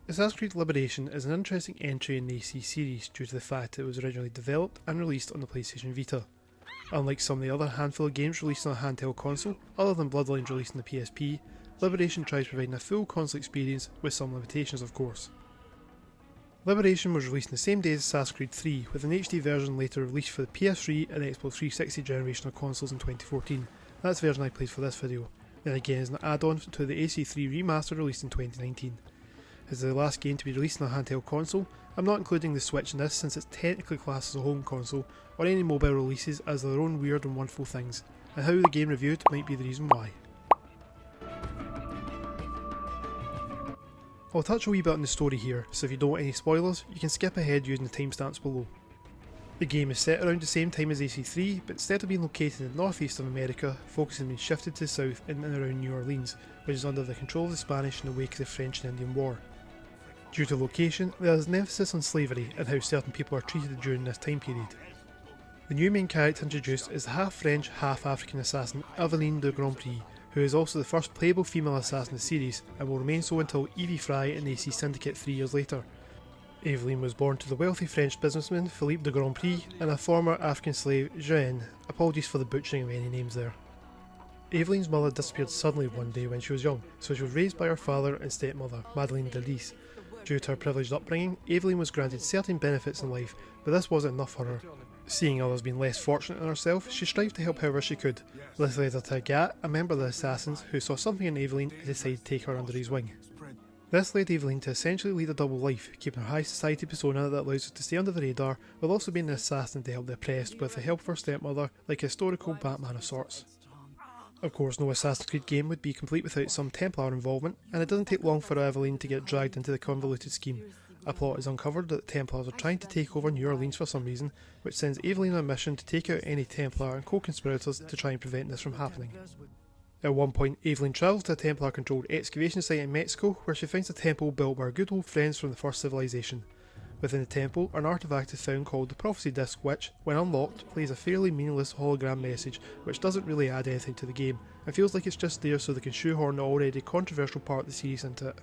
Assassin's Creed Liberation is an interesting entry in the AC series due to the fact it was originally developed and released on the PlayStation Vita. Unlike some of the other handful of games released on a handheld console, other than Bloodlines released on the PSP, Liberation tries providing a full console experience with some limitations of course. Liberation was released on the same day as Assassin's Creed 3, with an HD version later released for the PS3 and Xbox 360 generation of consoles in 2014. That's the version I played for this video. Then again as an add-on to the AC3 Remastered released in 2019. As the last game to be released on a handheld console, I'm not including the Switch in this since it's technically classed as a home console, or any mobile releases as their own weird and wonderful things, and how the game reviewed might be the reason why. I'll touch a wee bit on the story here, so if you don't want any spoilers, you can skip ahead using the timestamps below. The game is set around the same time as AC3, but instead of being located in the northeast of America, focus has been shifted to the south in and around New Orleans, which is under the control of the Spanish in the wake of the French and Indian War. Due to location, there is an emphasis on slavery and how certain people are treated during this time period. The new main character introduced is the half-French, half-African assassin Aveline de Grand Prix, who is also the first playable female assassin in the series and will remain so until Evie Fry in AC Syndicate 3 years later. Aveline was born to the wealthy French businessman Philippe de Grand Prix and a former African slave Jeanne. Apologies for the butchering of any names there. Aveline's mother disappeared suddenly one day when she was young, so she was raised by her father and stepmother, Madeleine de Lys. Due to her privileged upbringing, Aveline was granted certain benefits in life, but this wasn't enough for her. Seeing others being less fortunate than herself, she strived to help however she could. This led her to Gat, a member of the assassins, who saw something in Aveline and decided to take her under his wing. This led Aveline to essentially lead a double life, keeping her high society persona that allows her to stay under the radar, while also being an assassin to help the oppressed with the help of her stepmother, like a historical Batman of sorts. Of course, no Assassin's Creed game would be complete without some Templar involvement, and it doesn't take long for Aveline to get dragged into the convoluted scheme. A plot is uncovered that the Templars are trying to take over New Orleans for some reason, which sends Aveline on a mission to take out any Templar and co-conspirators to try and prevent this from happening. At one point, Aveline travels to a Templar-controlled excavation site in Mexico, where she finds a temple built by her good old friends from the first civilization. Within the temple, an artifact is found called the Prophecy Disc which, when unlocked, plays a fairly meaningless hologram message which doesn't really add anything to the game, and feels like it's just there so they can shoehorn the already controversial part of the series into it.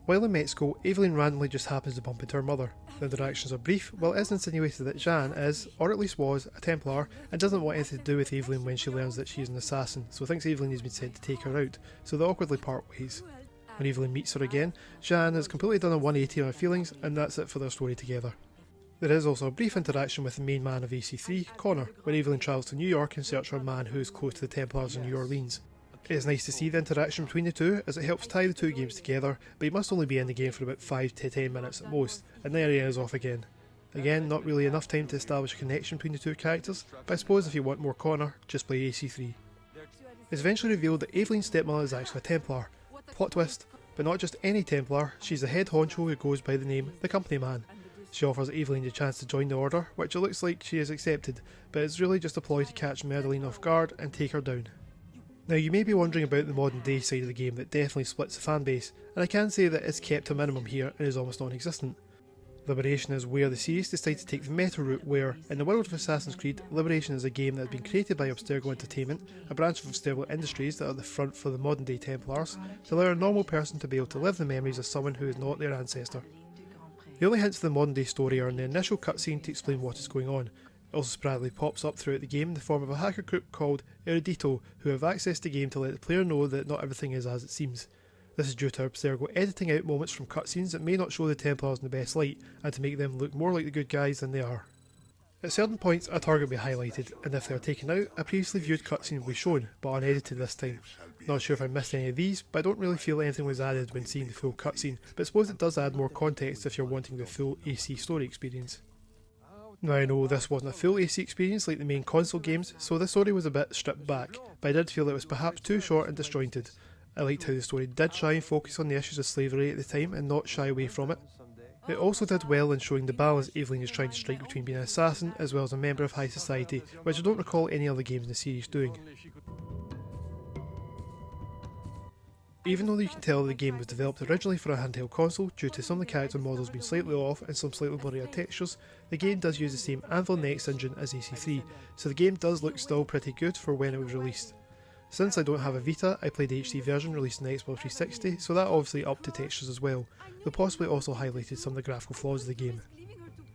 While in Mexico, Aveline randomly just happens to bump into her mother. The interactions are brief, while it is insinuated that Jeanne is, or at least was, a Templar, and doesn't want anything to do with Aveline when she learns that she is an assassin, so thinks Aveline has been sent to take her out, so they awkwardly part ways. When Aveline meets her again, Jeanne has completely done a 180 on her feelings, and that's it for their story together. There is also a brief interaction with the main man of AC3, Connor, when Aveline travels to New York in search for a man who is close to the Templars in New Orleans. It is nice to see the interaction between the two, as it helps tie the two games together, but you must only be in the game for about 5 to 10 minutes at most, and then he is off again. Again, not really enough time to establish a connection between the two characters, but I suppose if you want more Connor, just play AC3. It's eventually revealed that Aveline's stepmother is actually a Templar. Plot twist, but not just any Templar, she's the head honcho who goes by the name The Company Man. She offers Aveline the chance to join the order, which it looks like she has accepted, but it's really just a ploy to catch Madeleine off guard and take her down. Now you may be wondering about the modern day side of the game that definitely splits the fanbase, and I can say that it's kept to a minimum here and is almost non-existent. Liberation is where the series decided to take the meta route where, in the world of Assassin's Creed, Liberation is a game that has been created by Abstergo Entertainment, a branch of Abstergo Industries that are the front for the modern day Templars, to allow a normal person to be able to live the memories of someone who is not their ancestor. The only hints to the modern day story are in the initial cutscene to explain what is going on. It also sporadically pops up throughout the game in the form of a hacker group called Erudito, who have access to the game to let the player know that not everything is as it seems. This is due to Abstergo editing out moments from cutscenes that may not show the Templars in the best light, and to make them look more like the good guys than they are. At certain points, a target will be highlighted, and if they are taken out, a previously viewed cutscene will be shown, but unedited this time. Not sure if I missed any of these, but I don't really feel anything was added when seeing the full cutscene, but I suppose it does add more context if you're wanting the full AC story experience. Now I know this wasn't a full AC experience like the main console games, so the story was a bit stripped back, but I did feel it was perhaps too short and disjointed. I liked how the story did try and focus on the issues of slavery at the time and not shy away from it. It also did well in showing the balance Aveline is trying to strike between being an assassin as well as a member of high society, which I don't recall any other games in the series doing. Even though you can tell the game was developed originally for a handheld console due to some of the character models being slightly off and some slightly blurrier textures, the game does use the same Aveline X engine as AC3, so the game does look still pretty good for when it was released. Since I don't have a Vita, I played the HD version released on the Xbox 360, so that obviously upped the textures as well, though possibly also highlighted some of the graphical flaws of the game.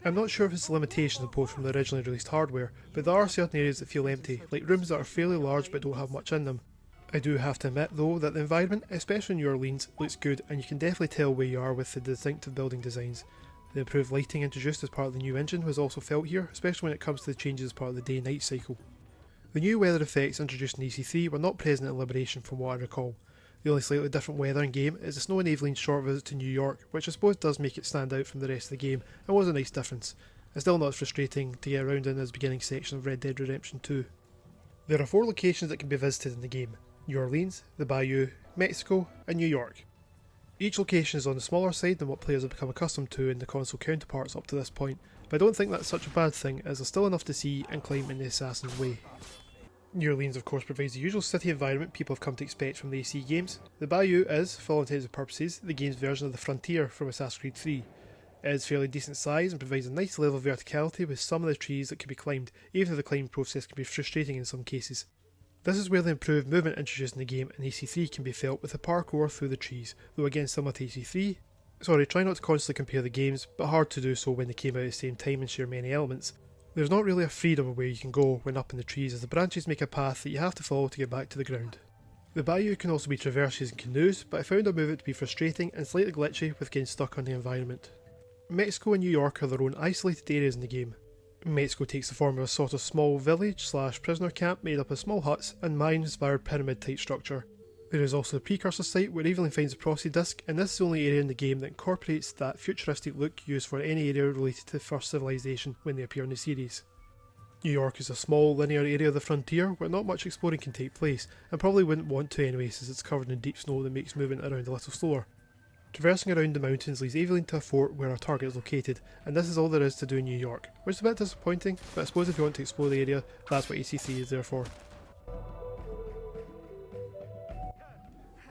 I'm not sure if it's a limitation imposed from the originally released hardware, but there are certain areas that feel empty, like rooms that are fairly large but don't have much in them. I do have to admit though that the environment, especially in New Orleans, looks good and you can definitely tell where you are with the distinctive building designs. The improved lighting introduced as part of the new engine was also felt here, especially when it comes to the changes as part of the day-night cycle. The new weather effects introduced in EC3 were not present in Liberation from what I recall. The only slightly different weather in game is the snow in Aveline's short visit to New York, which I suppose does make it stand out from the rest of the game and was a nice difference. It's still not as frustrating to get around in as the beginning section of Red Dead Redemption 2. There are 4 locations that can be visited in the game: New Orleans, the Bayou, Mexico and New York. Each location is on the smaller side than what players have become accustomed to in the console counterparts up to this point, but I don't think that's such a bad thing as there's still enough to see and climb in the Assassin's Way. New Orleans of course provides the usual city environment people have come to expect from the AC games. The Bayou is, for all intents and purposes, the game's version of the Frontier from Assassin's Creed 3. It is fairly decent size and provides a nice level of verticality with some of the trees that can be climbed, even though the climbing process can be frustrating in some cases. This is where the improved movement introduced in the game in AC3 can be felt with the parkour through the trees, though again similar to AC3. Try not to constantly compare the games, but hard to do so when they came out at the same time and share many elements. There's not really a freedom of where you can go when up in the trees, as the branches make a path that you have to follow to get back to the ground. The bayou can also be traversed using canoes, but I found our movement to be frustrating and slightly glitchy with getting stuck on the environment. Mexico and New York are their own isolated areas in the game. Mexico takes the form of a sort of small village / prisoner camp made up of small huts and mine-inspired pyramid type structure. There is also the precursor site where Aveline finds a prosody disc, and this is the only area in the game that incorporates that futuristic look used for any area related to the first civilization when they appear in the series. New York is a small linear area of the frontier where not much exploring can take place, and probably wouldn't want to anyway since it's covered in deep snow that makes movement around a little slower. Traversing around the mountains leads Aveline to a fort where our target is located, and this is all there is to do in New York, which is a bit disappointing, but I suppose if you want to explore the area, that's what AC3 is there for.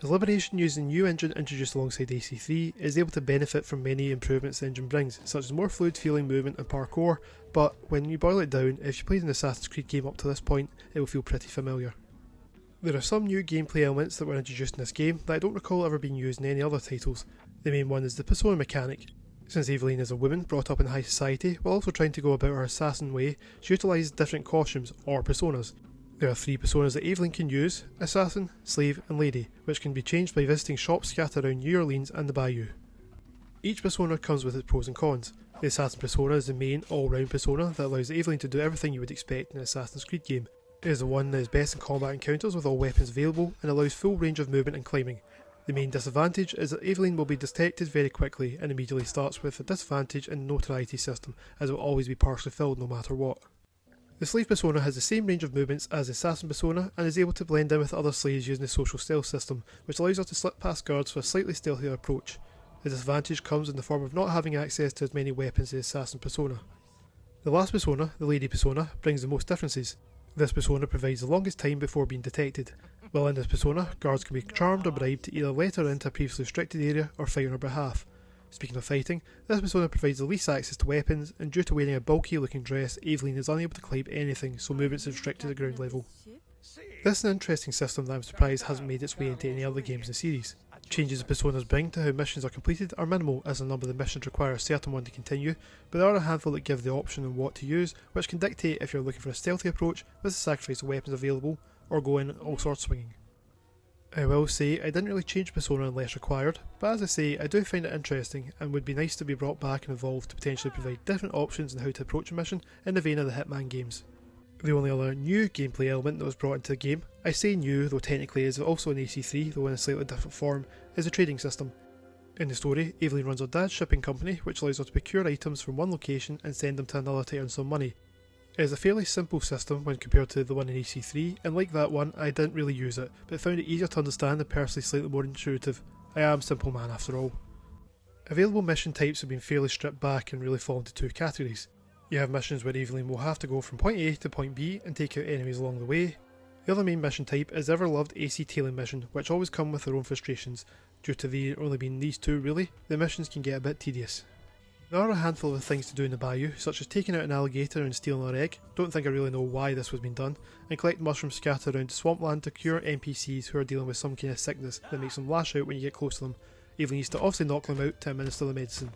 The Liberation using the new engine introduced alongside AC3 is able to benefit from many improvements the engine brings, such as more fluid feeling movement and parkour, but when you boil it down, if you played an Assassin's Creed game up to this point, it will feel pretty familiar. There are some new gameplay elements that were introduced in this game that I don't recall ever being used in any other titles. The main one is the persona mechanic. Since Aveline is a woman brought up in high society while also trying to go about her assassin way, she utilises different costumes, or personas. There are 3 personas that Aveline can use: Assassin, Slave and Lady, which can be changed by visiting shops scattered around New Orleans and the Bayou. Each persona comes with its pros and cons. The Assassin persona is the main all-round persona that allows Aveline to do everything you would expect in an Assassin's Creed game. It is the one that is best in combat encounters with all weapons available and allows full range of movement and climbing. The main disadvantage is that Aveline will be detected very quickly and immediately starts with a disadvantage in the notoriety system, as it will always be partially filled no matter what. The Slave persona has the same range of movements as the Assassin persona and is able to blend in with other slaves using the social stealth system, which allows her to slip past guards for a slightly stealthier approach. The disadvantage comes in the form of not having access to as many weapons as the Assassin persona. The last persona, the Lady persona, brings the most differences. This persona provides the longest time before being detected. While in this persona, guards can be charmed or bribed to either let her into a previously restricted area or fight on her behalf. Speaking of fighting, this persona provides the least access to weapons, and due to wearing a bulky looking dress, Aveline is unable to climb anything, so movements are restricted at ground level. This is an interesting system that I'm surprised hasn't made its way into any other games in the series. Changes the personas bring to how missions are completed are minimal, as a number of the missions require a certain one to continue, but there are a handful that give the option on what to use, which can dictate if you're looking for a stealthy approach with the sacrifice of weapons available, or go in all sword swinging. I will say I didn't really change persona unless required, but as I say, I do find it interesting and would be nice to be brought back and evolved to potentially provide different options on how to approach a mission in the vein of the Hitman games. The only other new gameplay element that was brought into the game, I say new though technically is also in AC3 though in a slightly different form, is the trading system. In the story, Aveline runs her dad's shipping company which allows her to procure items from one location and send them to another to earn some money. It is a fairly simple system when compared to the one in AC3, and like that one, I didn't really use it, but found it easier to understand and personally slightly more intuitive. I am a simple man after all. Available mission types have been fairly stripped back and really fall into 2 categories. You have missions where Aveline will have to go from point A to point B and take out enemies along the way. The other main mission type is the ever-loved AC tailing mission, which always come with their own frustrations. Due to there only being these 2 really, the missions can get a bit tedious. There are a handful of things to do in the bayou, such as taking out an alligator and stealing their egg, don't think I really know why this was being done, and collect mushrooms scattered around swampland to cure NPCs who are dealing with some kind of sickness that makes them lash out when you get close to them. Aveline needs to obviously knock them out to administer the medicine.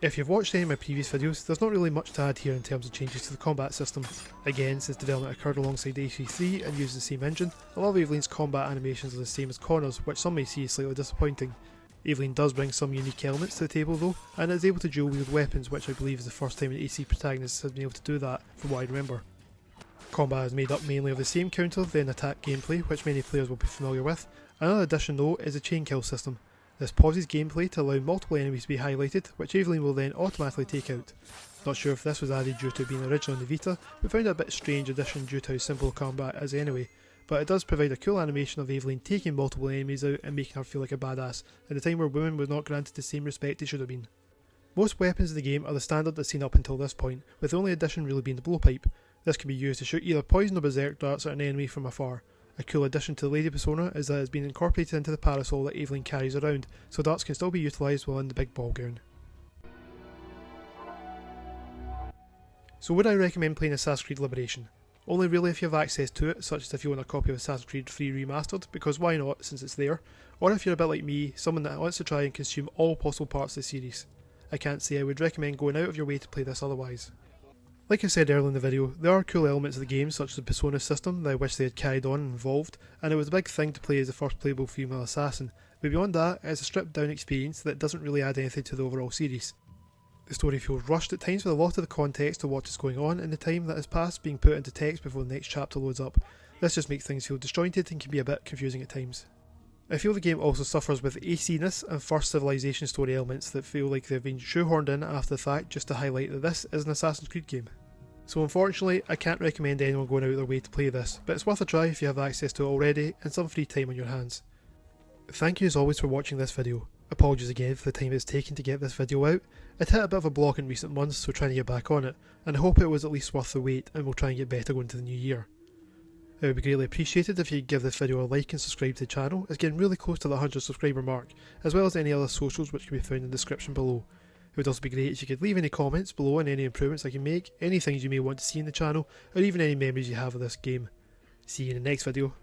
If you've watched any of my previous videos, there's not really much to add here in terms of changes to the combat system. Again, since development occurred alongside AC3 and used the same engine, a lot of Aveline's combat animations are the same as Connor's, which some may see as slightly disappointing. Aveline does bring some unique elements to the table though, and is able to dual wield weapons, which I believe is the first time an AC protagonist has been able to do that, from what I remember. Combat is made up mainly of the same counter then attack gameplay, which many players will be familiar with. Another addition though is the chain kill system. This pauses gameplay to allow multiple enemies to be highlighted, which Aveline will then automatically take out. Not sure if this was added due to it being original on the Vita, but found it a bit strange addition due to how simple combat is anyway. But it does provide a cool animation of Aveline taking multiple enemies out and making her feel like a badass, at a time where women were not granted the same respect they should have been. Most weapons in the game are the standard as seen up until this point, with the only addition really being the blowpipe. This can be used to shoot either poison or berserk darts at an enemy from afar. A cool addition to the lady persona is that it has been incorporated into the parasol that Aveline carries around, so darts can still be utilised while in the big ball gown. So would I recommend playing Assassin's Creed Liberation? Only really if you have access to it, such as if you want a copy of Assassin's Creed 3 Remastered, because why not since it's there, or if you're a bit like me, someone that wants to try and consume all possible parts of the series. I can't say I would recommend going out of your way to play this otherwise. Like I said earlier in the video, there are cool elements of the game such as the persona system that I wish they had carried on and involved, and it was a big thing to play as the first playable female assassin, but beyond that, it's a stripped down experience that doesn't really add anything to the overall series. The story feels rushed at times with a lot of the context of what is going on in the time that has passed being put into text before the next chapter loads up. This just makes things feel disjointed and can be a bit confusing at times. I feel the game also suffers with AC-ness and first civilization story elements that feel like they've been shoehorned in after the fact just to highlight that this is an Assassin's Creed game. So unfortunately, I can't recommend anyone going out of their way to play this, but it's worth a try if you have access to it already and some free time on your hands. Thank you as always for watching this video. Apologies again for the time it's taken to get this video out. It hit a bit of a block in recent months, so trying to get back on it, and I hope it was at least worth the wait and we'll try and get better going into the new year. It would be greatly appreciated if you could give this video a like and subscribe to the channel. It's getting really close to the 100 subscriber mark, as well as any other socials which can be found in the description below. It would also be great if you could leave any comments below on any improvements I can make, any things you may want to see in the channel, or even any memories you have of this game. See you in the next video.